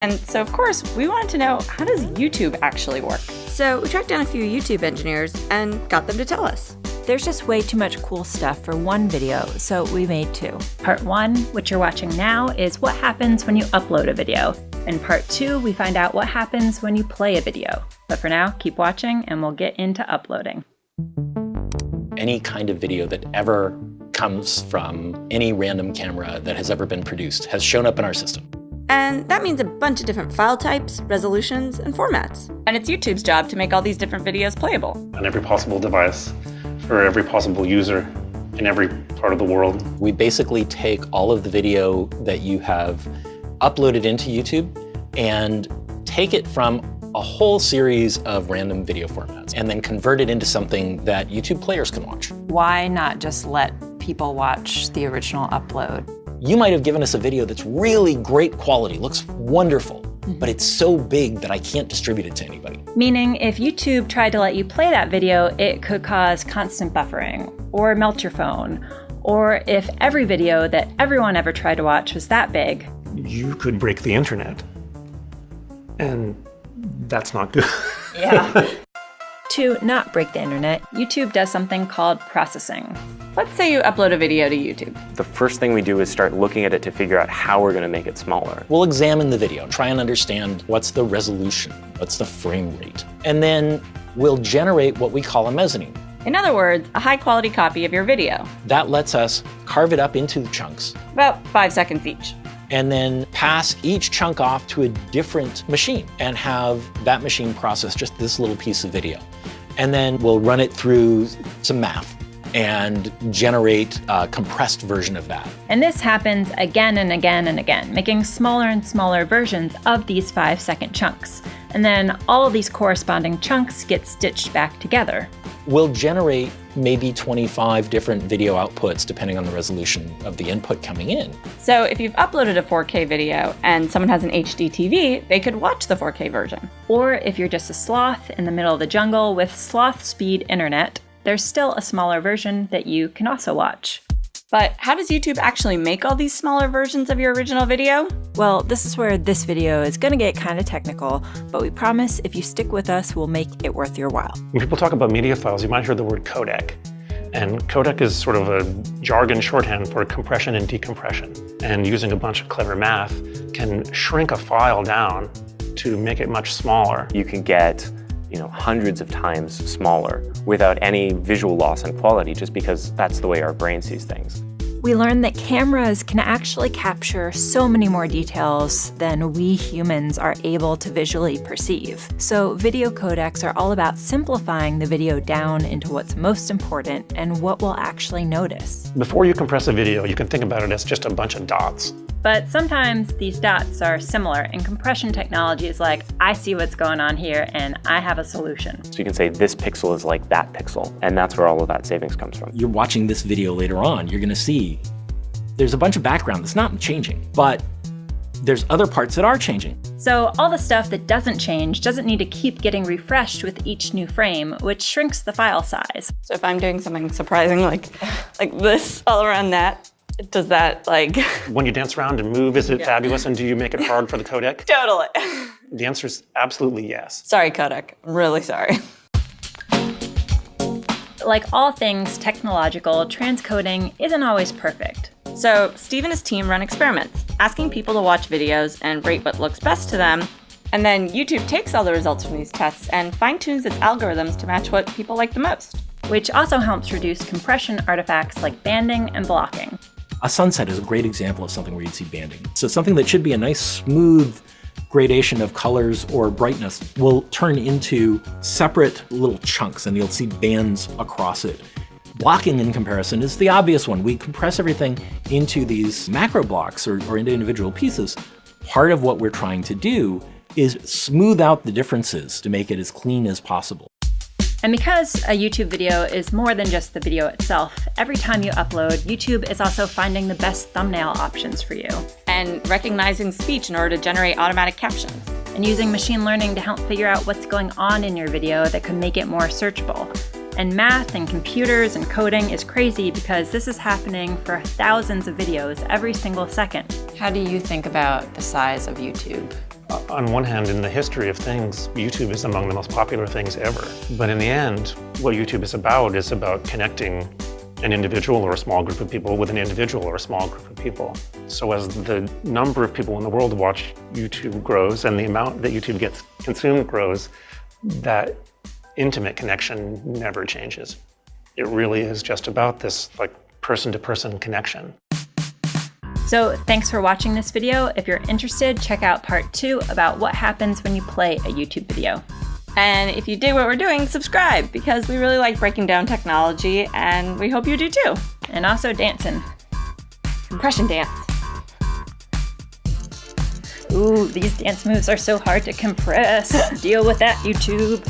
And so, of course, we wanted to know, how does YouTube actually work? So we tracked down a few YouTube engineers and got them to tell us. There's just way too much cool stuff for one video, so we made two. Part 1, which you're watching now, is what happens when you upload a video. In part 2, we find out what happens when you play a video. But for now, keep watching and we'll get into uploading. Any kind of video that ever comes from any random camera that has ever been produced has shown up in our system. And that means a bunch of different file types, resolutions, and formats. And it's YouTube's job to make all these different videos playable. On every possible device, for every possible user, in every part of the world. We basically take all of the video that you have uploaded into YouTube and take it from a whole series of random video formats and then convert it into something that YouTube players can watch. Why not just let people watch the original upload? You might have given us a video that's really great quality, looks wonderful, but it's so big that I can't distribute it to anybody. Meaning, if YouTube tried to let you play that video, it could cause constant buffering, or melt your phone. Or if every video that everyone ever tried to watch was that big, You could break the internet. And that's not good. yeah. To not break the internet, YouTube does something called processing. Let's say you upload a video to YouTube. The first thing we do is start looking at it to figure out how we're going to make it smaller. We'll examine the video, try and understand what's the resolution, what's the frame rate, and then we'll generate what we call a mezzanine. In other words, a high-quality copy of your video. That lets us carve it up into chunks About 5 seconds each. and then pass each chunk off to a different machine and have that machine process just this little piece of video. And then we'll run it through some math and generate a compressed version of that. And this happens again and again and again, making smaller and smaller versions of these 5-second chunks. And then all of these corresponding chunks get stitched back together. We'll generate maybe 25 different video outputs depending on the resolution of the input coming in. So if you've uploaded a 4K video and someone has an HD TV, they could watch the 4K version. Or if you're just a sloth in the middle of the jungle with sloth speed internet, there's still a smaller version that you can also watch. But how does YouTube actually make all these smaller versions of your original video? Well, this is where this video is gonna get kind of technical, but we promise if you stick with us, we'll make it worth your while. When people talk about media files, you might hear the word codec. And codec is sort of a jargon shorthand for compression and decompression. And using a bunch of clever math can shrink a file down to make it much smaller. You can get hundreds of times smaller without any visual loss in quality, just because that's the way our brain sees things. We learned that cameras can actually capture so many more details than we humans are able to visually perceive. So video codecs are all about simplifying the video down into what's most important and what we'll actually notice. Before you compress a video, you can think about it as just a bunch of dots. But sometimes these dots are similar, and compression technology is like, I see what's going on here and I have a solution. So you can say this pixel is like that pixel, and that's where all of that savings comes from. You're watching this video later on, you're gonna see there's a bunch of background that's not changing, but there's other parts that are changing. So all the stuff that doesn't change doesn't need to keep getting refreshed with each new frame, which shrinks the file size. So if I'm doing something surprising like this all around that, does that When you dance around and move, is it fabulous, and do you make it hard for the codec? Totally. The answer is absolutely yes. Sorry, codec. I'm really sorry. Like all things technological, transcoding isn't always perfect. So Steve and his team run experiments, asking people to watch videos and rate what looks best to them. And then YouTube takes all the results from these tests and fine-tunes its algorithms to match what people like the most. Which also helps reduce compression artifacts like banding and blocking. A sunset is a great example of something where you'd see banding. So something that should be a nice smooth gradation of colors or brightness will turn into separate little chunks, and you'll see bands across it. Blocking, in comparison, is the obvious one. We compress everything into these macro blocks or into individual pieces. Part of what we're trying to do is smooth out the differences to make it as clean as possible. And because a YouTube video is more than just the video itself, every time you upload, YouTube is also finding the best thumbnail options for you. And recognizing speech in order to generate automatic captions. And using machine learning to help figure out what's going on in your video that could make it more searchable. And math and computers and coding is crazy because this is happening for thousands of videos every single second. How do you think about the size of YouTube? On one hand, in the history of things, YouTube is among the most popular things ever. But in the end, what YouTube is about connecting an individual or a small group of people with an individual or a small group of people. So as the number of people in the world watch YouTube grows and the amount that YouTube gets consumed grows, that intimate connection never changes. It really is just about this like person-to-person connection. So thanks for watching this video. If you're interested, check out part 2 about what happens when you play a YouTube video. And if you dig what we're doing, subscribe, because we really like breaking down technology, and we hope you do too. And also dancing. Compression dance. Ooh, these dance moves are so hard to compress. Deal with that, YouTube.